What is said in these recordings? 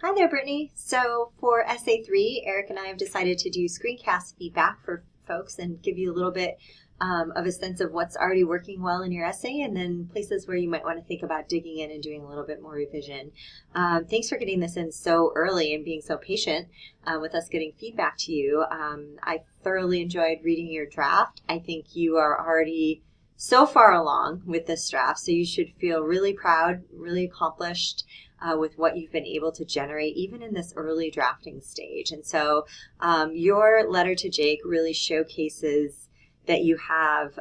Hi there, Brittany. So for Essay 3, Eric and I have decided to do screencast feedback for folks and give you a little bit of a sense of what's already working well in your essay and then places where you might want to think about digging in and doing a little bit more revision. Thanks for getting this in so early and being so patient with us getting feedback to you. I thoroughly enjoyed reading your draft. I think you are already so far along with this draft, so you should feel really proud, really accomplished with what you've been able to generate even in this early drafting stage. And so your letter to Jake really showcases that you have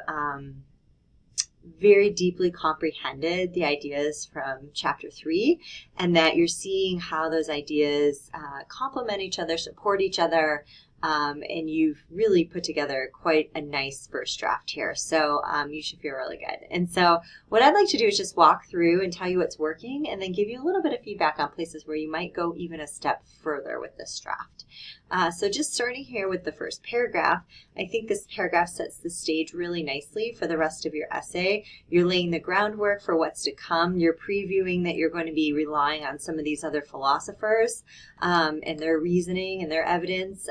very deeply comprehended the ideas from chapter 3 and that you're seeing how those ideas complement each other, support each other, and you've really put together quite a nice first draft here. So you should feel really good. And so what I'd like to do is just walk through and tell you what's working and then give you a little bit of feedback on places where you might go even a step further with this draft. So just starting here with the first paragraph, I think this paragraph sets the stage really nicely for the rest of your essay. You're laying the groundwork for what's to come. You're previewing that you're going to be relying on some of these other philosophers and their reasoning and their evidence.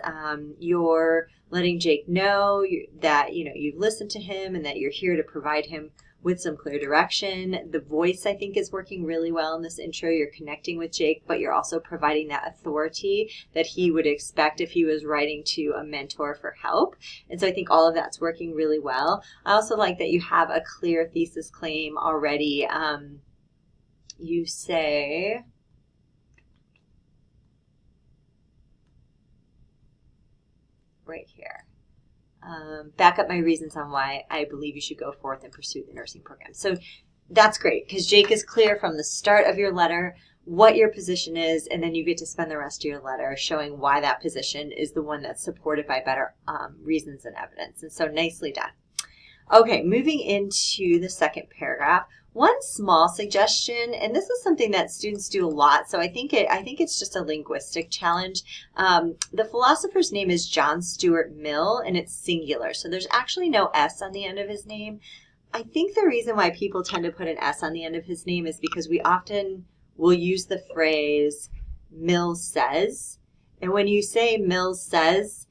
You're letting Jake know that you've listened to him and that you're here to provide him with some clear direction. The voice, I think, is working really well in this intro. You're connecting with Jake, but you're also providing that authority that he would expect if he was writing to a mentor for help. And so I think all of that's working really well. I also like that you have a clear thesis claim already. You say, right here, back up my reasons on why I believe you should go forth and pursue the nursing program. So that's great because Jake is clear from the start of your letter what your position is, and then you get to spend the rest of your letter showing why that position is the one that's supported by better reasons and evidence. And so nicely done. Okay, moving into the second paragraph. One small suggestion, and this is something that students do a lot, so I think it's just a linguistic challenge. The philosopher's name is John Stuart Mill, and it's singular, so there's actually no S on the end of his name. I think the reason why people tend to put an S on the end of his name is because we often will use the phrase Mill says, and when you say Mill says,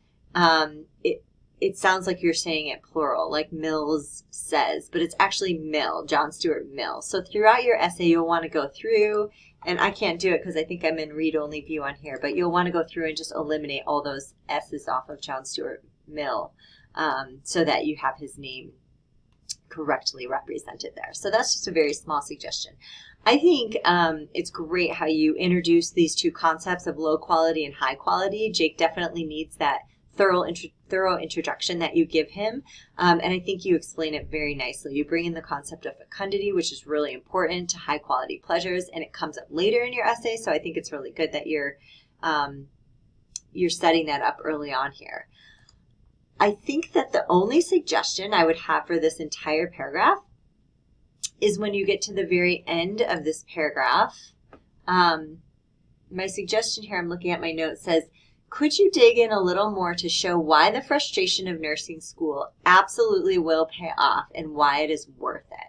it sounds like you're saying it plural, like Mills says, but it's actually Mill, John Stuart Mill. So throughout your essay, you'll want to go through, and I can't do it because I think I'm in read-only view on here, but you'll want to go through and just eliminate all those S's off of John Stuart Mill so that you have his name correctly represented there. So that's just a very small suggestion. I think it's great how you introduce these two concepts of low quality and high quality. Jake definitely needs that thorough introduction that you give him, and I think you explain it very nicely. You bring in the concept of fecundity, which is really important to high quality pleasures, and it comes up later in your essay, so I think it's really good that you're setting that up early on here. I think that the only suggestion I would have for this entire paragraph is when you get to the very end of this paragraph. My suggestion here, I'm looking at my notes, says, could you dig in a little more to show why the frustration of nursing school absolutely will pay off and why it is worth it?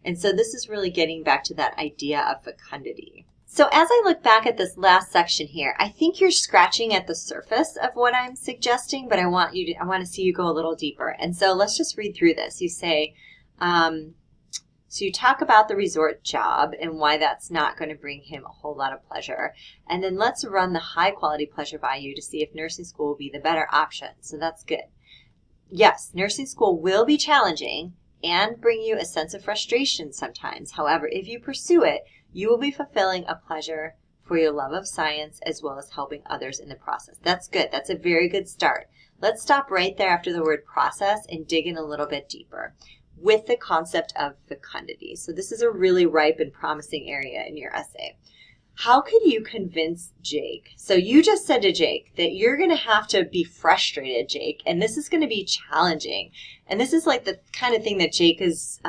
And so this is really getting back to that idea of fecundity. So as I look back at this last section here, I think you're scratching at the surface of what I'm suggesting, but I want to see you go a little deeper. And so let's just read through this. You say, so you talk about the resort job and why that's not going to bring him a whole lot of pleasure. And then let's run the high quality pleasure by you to see if nursing school will be the better option. So that's good. Yes, nursing school will be challenging and bring you a sense of frustration sometimes. However, if you pursue it, you will be fulfilling a pleasure for your love of science as well as helping others in the process. That's good. That's a very good start. Let's stop right there after the word process and dig in a little bit deeper with the concept of fecundity. So this is a really ripe and promising area in your essay. How could you convince Jake? So you just said to Jake that you're going to have to be frustrated, Jake, and this is going to be challenging. And this is like the kind of thing that Jake is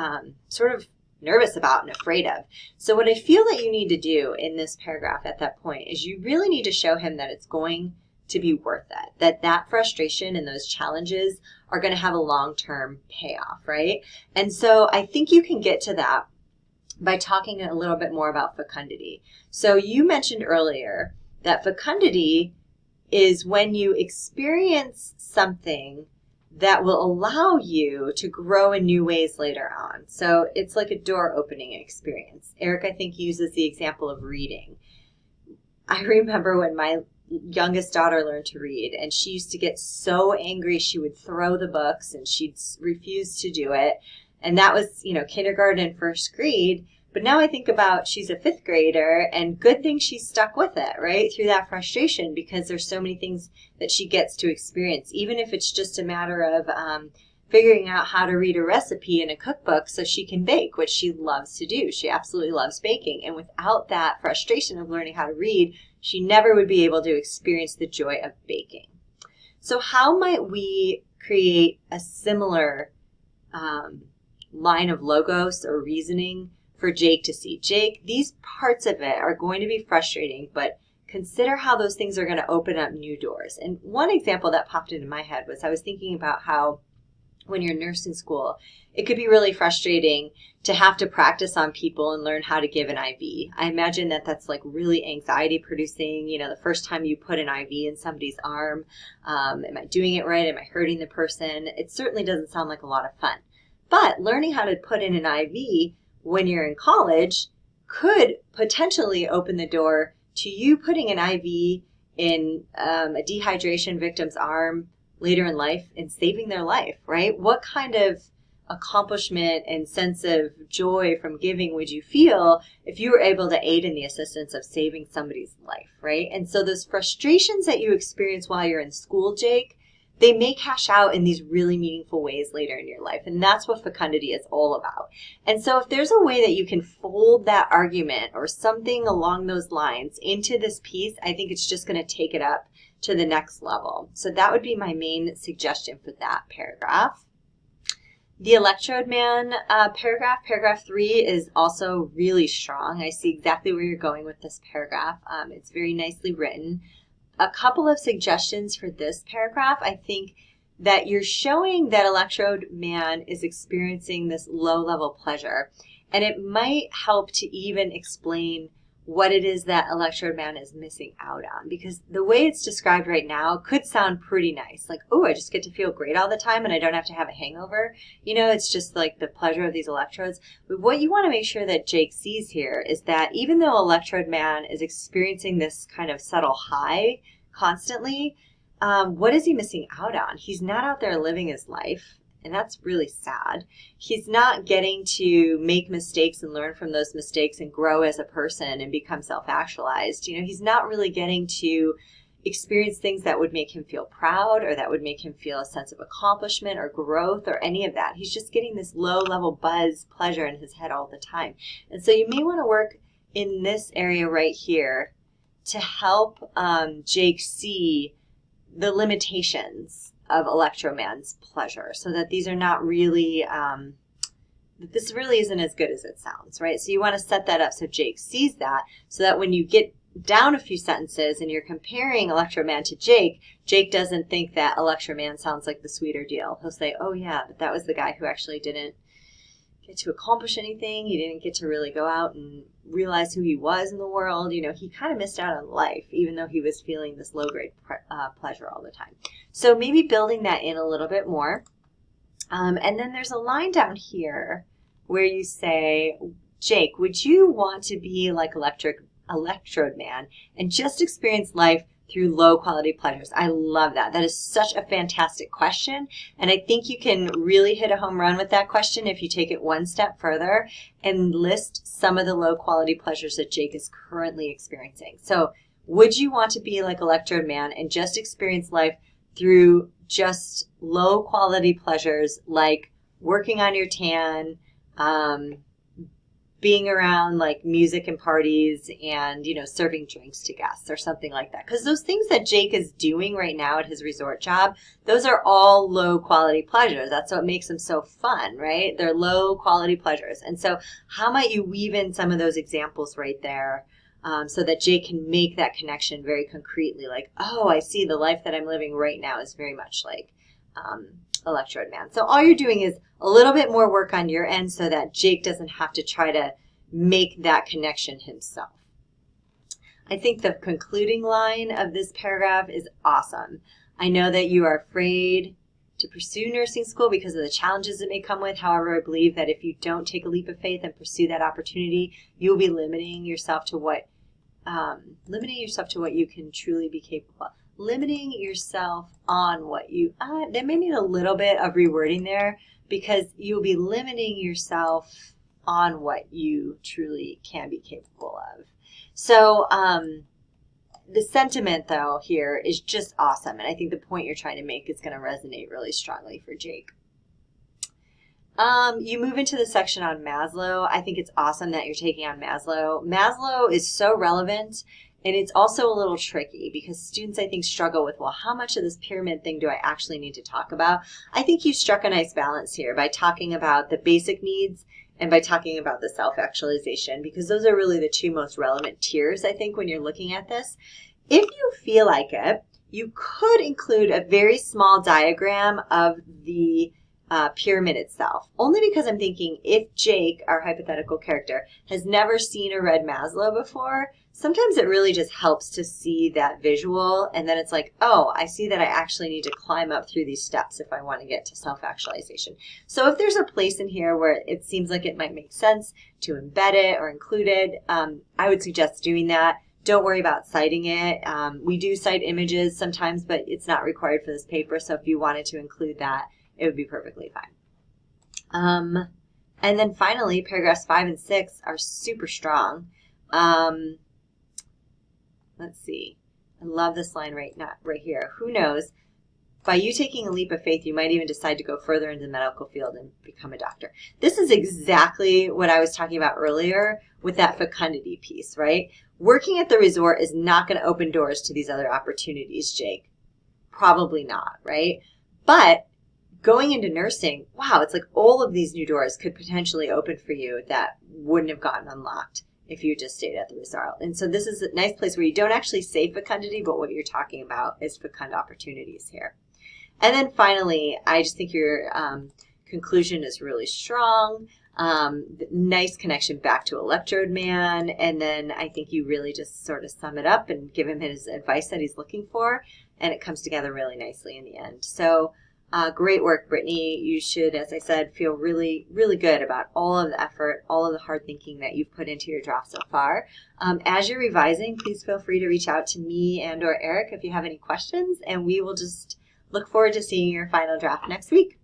sort of nervous about and afraid of. So what I feel that you need to do in this paragraph at that point is you really need to show him that it's going to be worth it, that frustration and those challenges are going to have a long-term payoff, right? And so I think you can get to that by talking a little bit more about fecundity. So you mentioned earlier that fecundity is when you experience something that will allow you to grow in new ways later on. So it's like a door opening experience. Eric, I think, uses the example of reading. I remember when my youngest daughter learned to read, and she used to get so angry she would throw the books and she'd refuse to do it. And that was, kindergarten and first grade. But now I think about she's a fifth grader, and good thing she stuck with it, right, through that frustration, because there's so many things that she gets to experience, even if it's just a matter of figuring out how to read a recipe in a cookbook so she can bake, which she loves to do. She absolutely loves baking. And without that frustration of learning how to read, she never would be able to experience the joy of baking. So how might we create a similar line of logos or reasoning for Jake to see? Jake, these parts of it are going to be frustrating, but consider how those things are going to open up new doors. And one example that popped into my head was I was thinking about how when you're in nursing school, it could be really frustrating to have to practice on people and learn how to give an IV. I imagine that that's like really anxiety producing. The first time you put an IV in somebody's arm, am I doing it right? Am I hurting the person? It certainly doesn't sound like a lot of fun. But learning how to put in an IV when you're in college could potentially open the door to you putting an IV in a dehydration victim's arm later in life and saving their life, right? What kind of accomplishment and sense of joy from giving would you feel if you were able to aid in the assistance of saving somebody's life, right? And so those frustrations that you experience while you're in school, Jake, they may cash out in these really meaningful ways later in your life. And that's what fecundity is all about. And so if there's a way that you can fold that argument or something along those lines into this piece, I think it's just going to take it up to the next level. So that would be my main suggestion for that paragraph. The Electrode Man paragraph 3, is also really strong. I see exactly where you're going with this paragraph. It's very nicely written. A couple of suggestions for this paragraph. I think that you're showing that Electrode Man is experiencing this low-level pleasure, and it might help to even explain what it is that Electrode Man is missing out on, because the way it's described right now could sound pretty nice. Like, oh, I just get to feel great all the time and I don't have to have a hangover. It's just like the pleasure of these electrodes. But what you want to make sure that Jake sees here is that even though Electrode Man is experiencing this kind of subtle high constantly, what is he missing out on? He's not out there living his life. And that's really sad. He's not getting to make mistakes and learn from those mistakes and grow as a person and become self-actualized. He's not really getting to experience things that would make him feel proud or that would make him feel a sense of accomplishment or growth or any of that. He's just getting this low-level buzz pleasure in his head all the time. And so you may want to work in this area right here to help Jake see the limitations of Electrode Man's pleasure, so that these are not really, that this really isn't as good as it sounds, right? So you want to set that up so Jake sees that, so that when you get down a few sentences and you're comparing Electrode Man to Jake, Jake doesn't think that Electrode Man sounds like the sweeter deal. He'll say, oh yeah, but that was the guy who actually didn't get to accomplish anything. He didn't get to really go out and realize who he was in the world. He kind of missed out on life, even though he was feeling this low-grade pleasure all the time. So maybe building that in a little bit more. And then there's a line down here where you say, Jake, would you want to be like Electrode Man and just experience life through low-quality pleasures? I love that. That is such a fantastic question, and I think you can really hit a home run with that question if you take it one step further and list some of the low-quality pleasures that Jake is currently experiencing. So would you want to be like Electrode Man and just experience life through just low-quality pleasures like working on your tan, being around like music and parties and, serving drinks to guests or something like that? Because those things that Jake is doing right now at his resort job, those are all low quality pleasures. That's what makes them so fun, right? They're low quality pleasures. And so how might you weave in some of those examples right there so that Jake can make that connection very concretely? Like, oh, I see the life that I'm living right now is very much like Electrode Man. So all you're doing is a little bit more work on your end so that Jake doesn't have to try to make that connection himself. I think the concluding line of this paragraph is awesome. I know that you are afraid to pursue nursing school because of the challenges it may come with. However, I believe that if you don't take a leap of faith and pursue that opportunity, you'll be limiting yourself to what you can truly be capable of. Limiting yourself on what you, that may need a little bit of rewording there, because you'll be limiting yourself on what you truly can be capable of. So the sentiment, though, here is just awesome. And I think the point you're trying to make is going to resonate really strongly for Jake. You move into the section on Maslow. I think it's awesome that you're taking on Maslow. Maslow is so relevant, and it's also a little tricky because students, I think, struggle with, well, how much of this pyramid thing do I actually need to talk about? I think you struck a nice balance here by talking about the basic needs and by talking about the self-actualization, because those are really the two most relevant tiers, I think, when you're looking at this. If you feel like it, you could include a very small diagram of the pyramid itself, only because I'm thinking if Jake, our hypothetical character, has never seen or read Maslow before, sometimes it really just helps to see that visual, and then it's like, oh, I see that I actually need to climb up through these steps if I want to get to self-actualization. So if there's a place in here where it seems like it might make sense to embed it or include it, I would suggest doing that. Don't worry about citing it. We do cite images sometimes, but it's not required for this paper, so if you wanted to include that, it would be perfectly fine. And then finally, paragraphs 5 and 6 are super strong. Let's see. I love this line right here. Who knows? By you taking a leap of faith, you might even decide to go further into the medical field and become a doctor. This is exactly what I was talking about earlier with that fecundity piece, right? Working at the resort is not going to open doors to these other opportunities, Jake. Probably not, right? But going into nursing, wow, it's like all of these new doors could potentially open for you that wouldn't have gotten unlocked if you just stayed at the resort. And so this is a nice place where you don't actually say fecundity, but what you're talking about is fecund opportunities here. And then finally, I just think your conclusion is really strong. Nice connection back to Electrode Man. And then I think you really just sort of sum it up and give him his advice that he's looking for. And it comes together really nicely in the end. So great work, Brittany. You should, as I said, feel really, really good about all of the effort, all of the hard thinking that you've put into your draft so far. As you're revising, please feel free to reach out to me and or Eric if you have any questions, and we will just look forward to seeing your final draft next week.